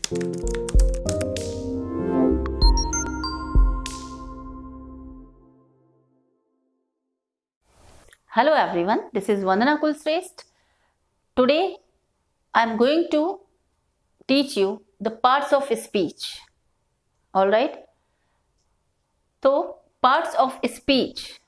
Hello everyone, this is Vandana Kulshrestha. Today I am going to teach you the parts of speech. Alright? So, parts of speech.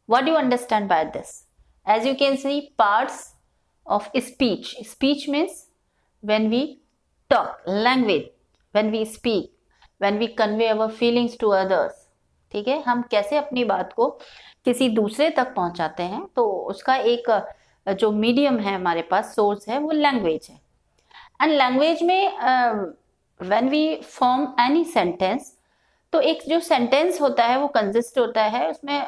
What do you understand by this? As you can see, parts of speech. Speech means when we talk, language, when we speak, when we convey our feelings to others. ठीक है, हम कैसे अपनी बात को किसी दूसरे तक पहुंचाते हैं, तो उसका एक जो मीडियम है हमारे पास, सोर्स है, वो लैंग्वेज है. एंड लैंग्वेज में when we form any sentence, तो एक जो सेंटेंस होता है वो कंसिस्ट होता है उसमें,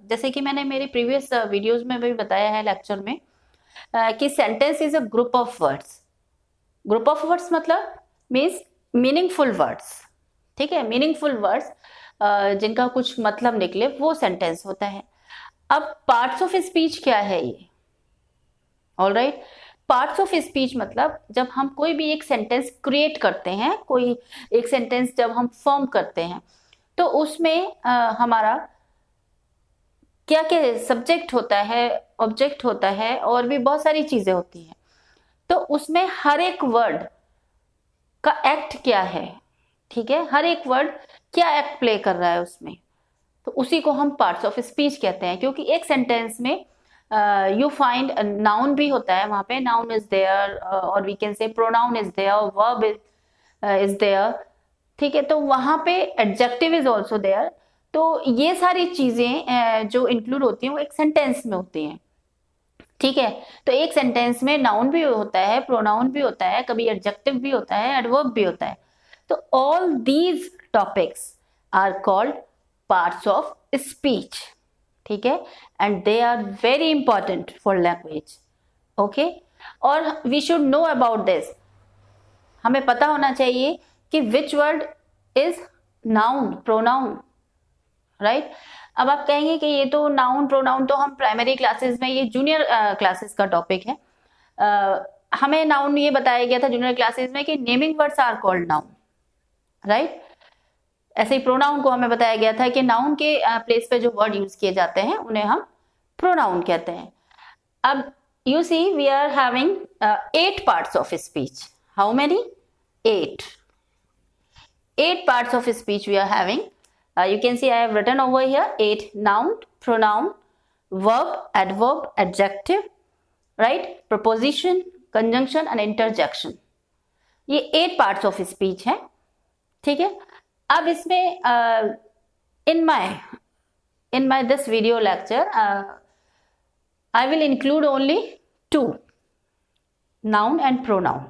जैसे कि मैंने मेरे प्रीवियस वीडियोस में भी बताया है लेक्चर में, कि sentence is a group of words. Group of words मतलब मीन्स मीनिंगफुल वर्ड्स. ठीक है, मीनिंगफुल वर्ड्स जिनका कुछ मतलब निकले, वो सेंटेंस होता है. अब पार्ट्स ऑफ स्पीच क्या है ये? ऑलराइट, पार्ट्स ऑफ स्पीच मतलब जब हम कोई भी एक सेंटेंस क्रिएट करते हैं, कोई एक सेंटेंस जब हम फॉर्म करते हैं, तो उसमें हमारा क्या क्या सब्जेक्ट होता है, ऑब्जेक्ट होता है, और भी बहुत सारी चीजें होती हैं. तो उसमें हर एक वर्ड का एक्ट क्या है, ठीक है, हर एक वर्ड क्या एक्ट प्ले कर रहा है उसमें, तो उसी को हम पार्ट्स ऑफ स्पीच कहते हैं. क्योंकि एक सेंटेंस में यू फाइंड नाउन भी होता है, वहां पे नाउन इज देयर, और we can say pronoun is there, verb is there. ठीक है, तो वहां पे एडजेक्टिव इज ऑल्सो देयर. तो ये सारी चीजें जो इंक्लूड होती हैं वो एक सेंटेंस में होती हैं. ठीक है, तो एक सेंटेंस में नाउन भी होता है, प्रोनाउन भी होता है, कभी एडजेक्टिव भी होता है, एडवर्ब भी होता है. तो all these topics are called parts of speech. ठीक है, and they are very important for language. Okay, और we should know about this. हमें पता होना चाहिए कि which word is noun, pronoun. Right, अब आप कहेंगे कि ये तो नाउन प्रोनाउन तो हम प्राइमरी क्लासेस में, ये जूनियर क्लासेस का टॉपिक है. हमें नाउन ये बताया गया था जूनियर क्लासेस में कि naming words are called noun. Right, ऐसे ही प्रोनाउन को हमें बताया गया था कि नाउन के प्लेस पे जो वर्ड यूज किए जाते हैं उन्हें हम प्रोनाउन कहते हैं. अब you see we are having 8 parts of speech. How many? 8 parts of speech we are having. You can see I have written over here 8: noun, pronoun, verb, adverb, adjective, right, preposition, conjunction and interjection. ये 8 parts of speech है. ठीक है, अब इसमें in my this video lecture I will include only 2: noun and pronoun.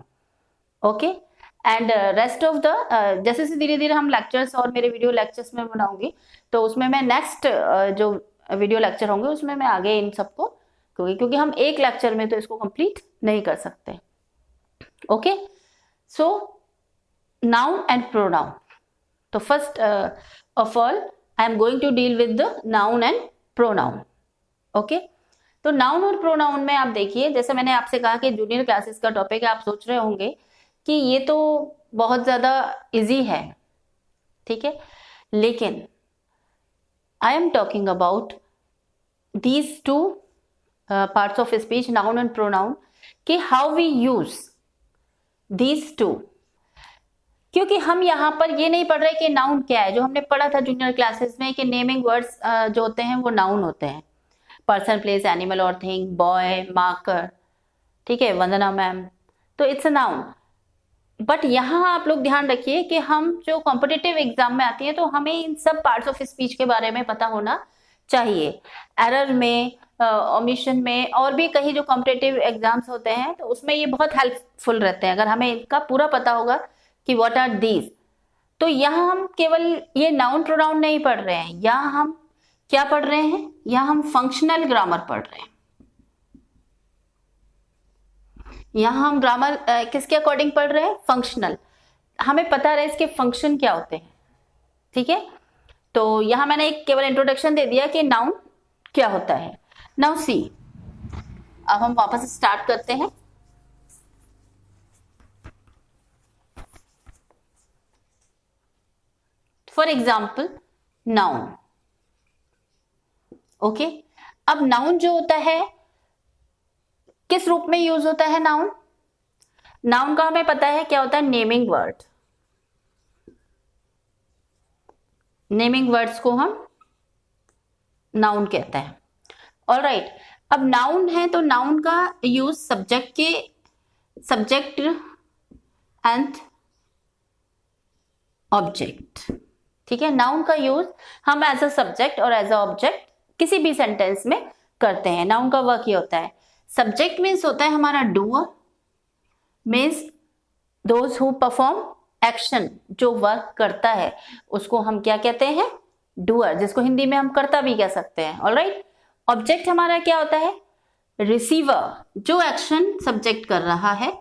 Okay, and rest of the, जैसे से धीरे धीरे हम लेक्चर्स और मेरे वीडियो लेक्चर्स में बनाऊंगी, तो उसमें मैं नेक्स्ट जो वीडियो लेक्चर होंगे उसमें मैं आगे इन सबको, क्योंकि हम एक लेक्चर में तो इसको कंप्लीट नहीं कर सकते. Okay, so noun and pronoun. तो first of all I am going to deal with the noun and pronoun. Okay, तो नाउन और प्रोनाउन में आप देखिए, जैसे मैंने आपसे कहा कि जूनियर क्लासेस का टॉपिक है, आप सोच रहे होंगे कि ये तो बहुत ज्यादा इजी है. ठीक है, लेकिन I am talking about these 2 parts of speech, noun and pronoun, कि हाउ वी यूज दीज 2. क्योंकि हम यहाँ पर ये नहीं पढ़ रहे कि नाउन क्या है. जो हमने पढ़ा था जूनियर क्लासेस में कि नेमिंग वर्ड्स जो होते हैं वो नाउन होते हैं. पर्सन, प्लेस, एनिमल और थिंग, बॉय, मार्कर. ठीक है, वंदना मैम, तो इट्स अ नाउन. बट यहाँ आप लोग ध्यान रखिए कि हम जो कॉम्पिटिटिव एग्जाम में आती है तो हमें इन सब पार्ट्स ऑफ स्पीच के बारे में पता होना चाहिए. एरर में, ओमिशन में, और भी कहीं जो कॉम्पिटिटिव एग्जाम्स होते हैं तो उसमें ये बहुत हेल्पफुल रहते हैं अगर हमें इनका पूरा पता होगा कि व्हाट आर दीज. तो यहाँ हम केवल ये नाउन प्रोनाउन नहीं पढ़ रहे हैं, यहाँ हम क्या पढ़ रहे हैं, यहाँ हम फंक्शनल ग्रामर पढ़ रहे हैं. यहाँ हम ग्रामर किसके अकॉर्डिंग पढ़ रहे हैं? फंक्शनल. हमें पता रहे इसके फंक्शन क्या होते हैं. ठीक है, तो यहाँ मैंने एक केवल इंट्रोडक्शन दे दिया कि नाउन क्या होता है. नाउ सी, अब हम वापस स्टार्ट करते हैं. For example noun. ओके, अब नाउन जो होता है किस रूप में यूज होता है? नाउन, नाउन का हमें पता है क्या होता है? Naming word. नेमिंग वर्ड्स को हम नाउन कहते हैं। ऑलराइट, अब नाउन है तो नाउन का यूज सब्जेक्ट एंड ऑब्जेक्ट, ठीक है। नाउन का यूज हम एज अ सब्जेक्ट और एज अ ऑब्जेक्ट किसी भी सेंटेंस में करते हैं। नाउन का वर्क ये होता है, सब्जेक्ट मीन्स होता है हमारा doer, means those who perform action, जो वर्क करता है उसको हम क्या कहते हैं? डूअर, जिसको हिंदी में हम कर्ता भी कह सकते हैं। ऑलराइट, ऑब्जेक्ट हमारा क्या होता है? रिसीवर, जो एक्शन सब्जेक्ट कर रहा है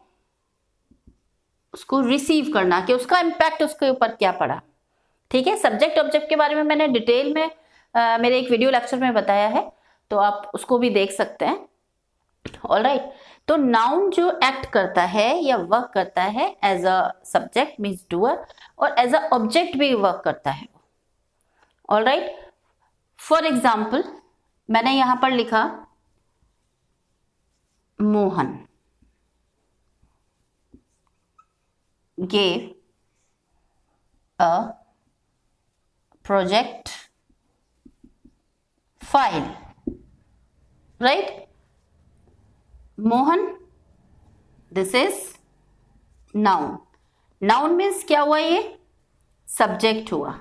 उसको रिसीव करना, कि उसका इंपैक्ट उसके ऊपर क्या पड़ा, ठीक है। सब्जेक्ट ऑब्जेक्ट के बारे में मैंने डिटेल में मेरे एक वीडियो लेक्चर में बताया है, तो आप उसको भी देख सकते हैं। ऑलराइट, तो नाउन जो एक्ट करता है या वर्क करता है as a subject means doer, और एज अ ऑब्जेक्ट भी वर्क करता है। ऑलराइट, फॉर एग्जाम्पल मैंने यहां पर लिखा Mohan gave a project file, right? Mohan, this is noun. Noun means क्या हुआ? ये सब्जेक्ट हुआ,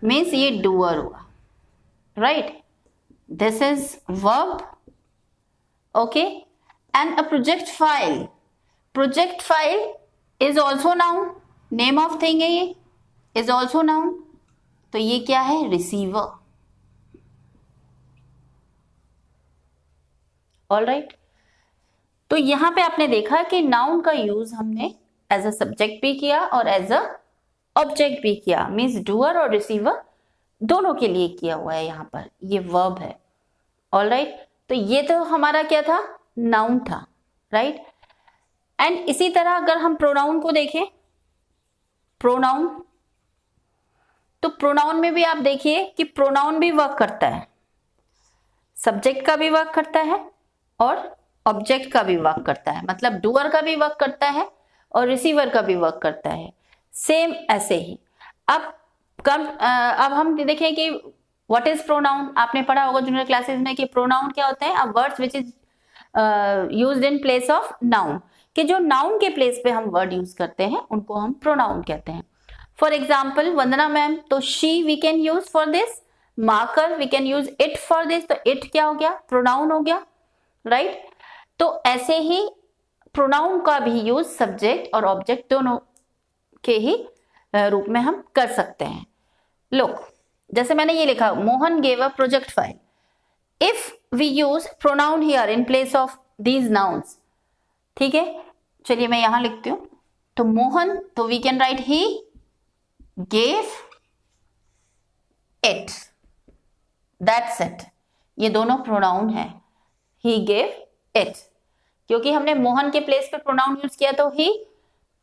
मीन्स ये डूअर हुआ, right? This is verb, okay. And a project file, project file is also noun, name of thing है ये, इज ऑल्सो नाउन, तो ये क्या है? रिसीवर। ऑलराइट, तो यहां पे आपने देखा कि नाउन का यूज हमने एज अ सब्जेक्ट भी किया और एज अ ऑब्जेक्ट भी किया, मीन्स डूअर और रिसीवर दोनों के लिए किया हुआ है। यहां पर ये वर्ब है। ऑलराइट, तो ये तो हमारा क्या था? नाउन था, राइट। एंड इसी तरह अगर हम प्रोनाउन को देखें, प्रोनाउन, तो प्रोनाउन में भी आप देखिए कि प्रोनाउन भी वर्क करता है, सब्जेक्ट का भी वर्क करता है और ऑब्जेक्ट का भी वर्क करता है, मतलब डूअर का भी वर्क करता है और रिसीवर का भी वर्क करता है। सेम ऐसे ही अब हम देखें कि व्हाट इज प्रोनाउन। आपने पढ़ा होगा जूनियर क्लासेस में कि प्रोनाउन क्या होते हैं? Words which is used in place of noun, कि जो नाउन के प्लेस पे हम वर्ड यूज करते हैं उनको हम प्रोनाउन कहते हैं। फॉर एग्जाम्पल वंदना मैम, तो she we can use for this, marker we can use it for this, तो इट क्या हो गया? प्रोनाउन हो गया, राइट। तो ऐसे ही प्रोनाउन का भी यूज सब्जेक्ट और ऑब्जेक्ट दोनों के ही रूप में हम कर सकते हैं। लोग, जैसे मैंने ये लिखा, Mohan gave a project file, if we use pronoun here in place of these nouns, ठीक है। चलिए मैं यहां लिखती हूं, तो मोहन, तो we can write he gave it, that's it, ये दोनों प्रोनाउन है, ही गेव इट, क्योंकि हमने मोहन के प्लेस पे प्रोनाउन यूज किया तो ही,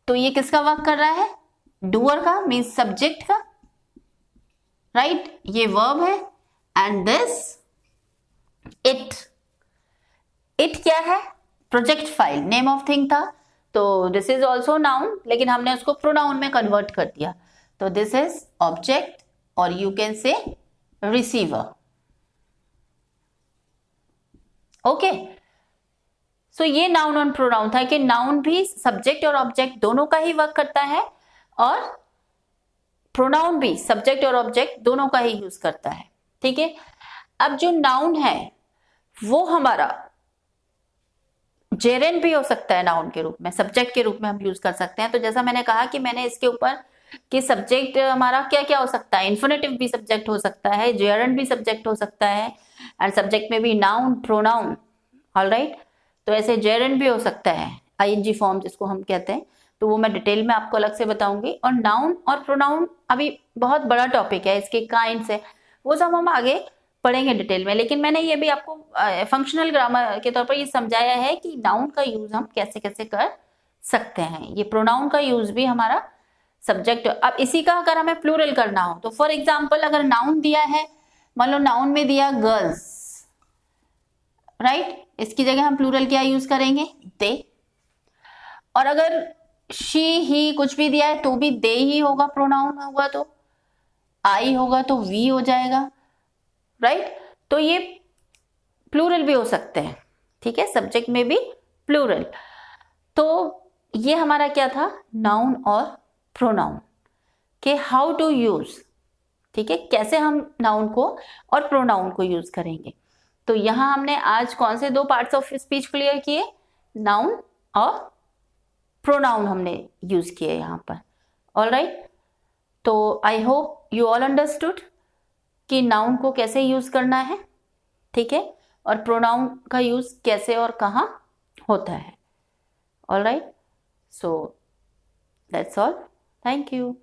तो ये किसका वर्क कर रहा है? डूअर का, मीन्स सब्जेक्ट का, राइट। ये वर्ब है एंड दिस इट, इट क्या है? Project file, name of thing था, तो दिस इज ऑल्सो नाउन, लेकिन हमने उसको प्रोनाउन में कन्वर्ट कर दिया, तो दिस इज ऑब्जेक्ट और you can say receiver. Okay, so ये नाउन और प्रोनाउन था कि नाउन भी सब्जेक्ट और ऑब्जेक्ट दोनों का ही वर्क करता है और प्रोनाउन भी सब्जेक्ट और ऑब्जेक्ट दोनों का ही यूज करता है, ठीक है। अब जो नाउन है वो हमारा जेरेंड भी हो सकता है, नाउन के रूप में, सब्जेक्ट के रूप में हम यूज कर सकते हैं। तो जैसा मैंने कहा कि मैंने इसके ऊपर कि सब्जेक्ट हमारा क्या क्या हो सकता है, इन्फिनेटिव भी सब्जेक्ट हो सकता है, जेरेंड भी सब्जेक्ट हो सकता है, एंड सब्जेक्ट में भी नाउन, प्रोनाउन, ऑलराइट। तो ऐसे जेरेंड भी हो सकता है, आईएनजी फॉर्म जिसको हम कहते हैं, तो वो मैं डिटेल में आपको अलग से बताऊंगी। और नाउन और प्रोनाउन अभी बहुत बड़ा टॉपिक है, इसके काइंड्स है, वो सब हम आगे पढ़ेंगे डिटेल में, लेकिन मैंने ये भी आपको फंक्शनल ग्रामर के तौर पर ये समझाया है कि नाउन का यूज हम कैसे कैसे कर सकते हैं। ये प्रोनाउन का यूज भी हमारा सब्जेक्ट। अब इसी का अगर हमें प्लूरल करना हो तो फॉर एग्जाम्पल अगर नाउन दिया है, मान लो नाउन में दिया गर्ल्स, राइट, इसकी जगह हम प्लूरल क्या यूज करेंगे, दे। और अगर शी ही कुछ भी दिया है तो भी दे ही होगा, प्रोनाउन होगा तो आई होगा तो वी हो जाएगा, राइट। तो ये प्लूरल भी हो सकते हैं, ठीक है, सब्जेक्ट में भी प्लूरल। तो ये हमारा क्या था, नाउन और प्रोनाउन के हाउ टू यूज, ठीक है, कैसे हम नाउन को और प्रोनाउन को यूज करेंगे। तो यहां हमने आज कौन से दो पार्ट्स ऑफ स्पीच क्लियर किए, नाउन और प्रोनाउन हमने यूज किए यहां पर। ऑलराइट, तो I hope you all understood कि नाउन को कैसे यूज करना है, ठीक है, और प्रोनाउन का यूज कैसे और कहां होता है। Alright, so that's all, thank you.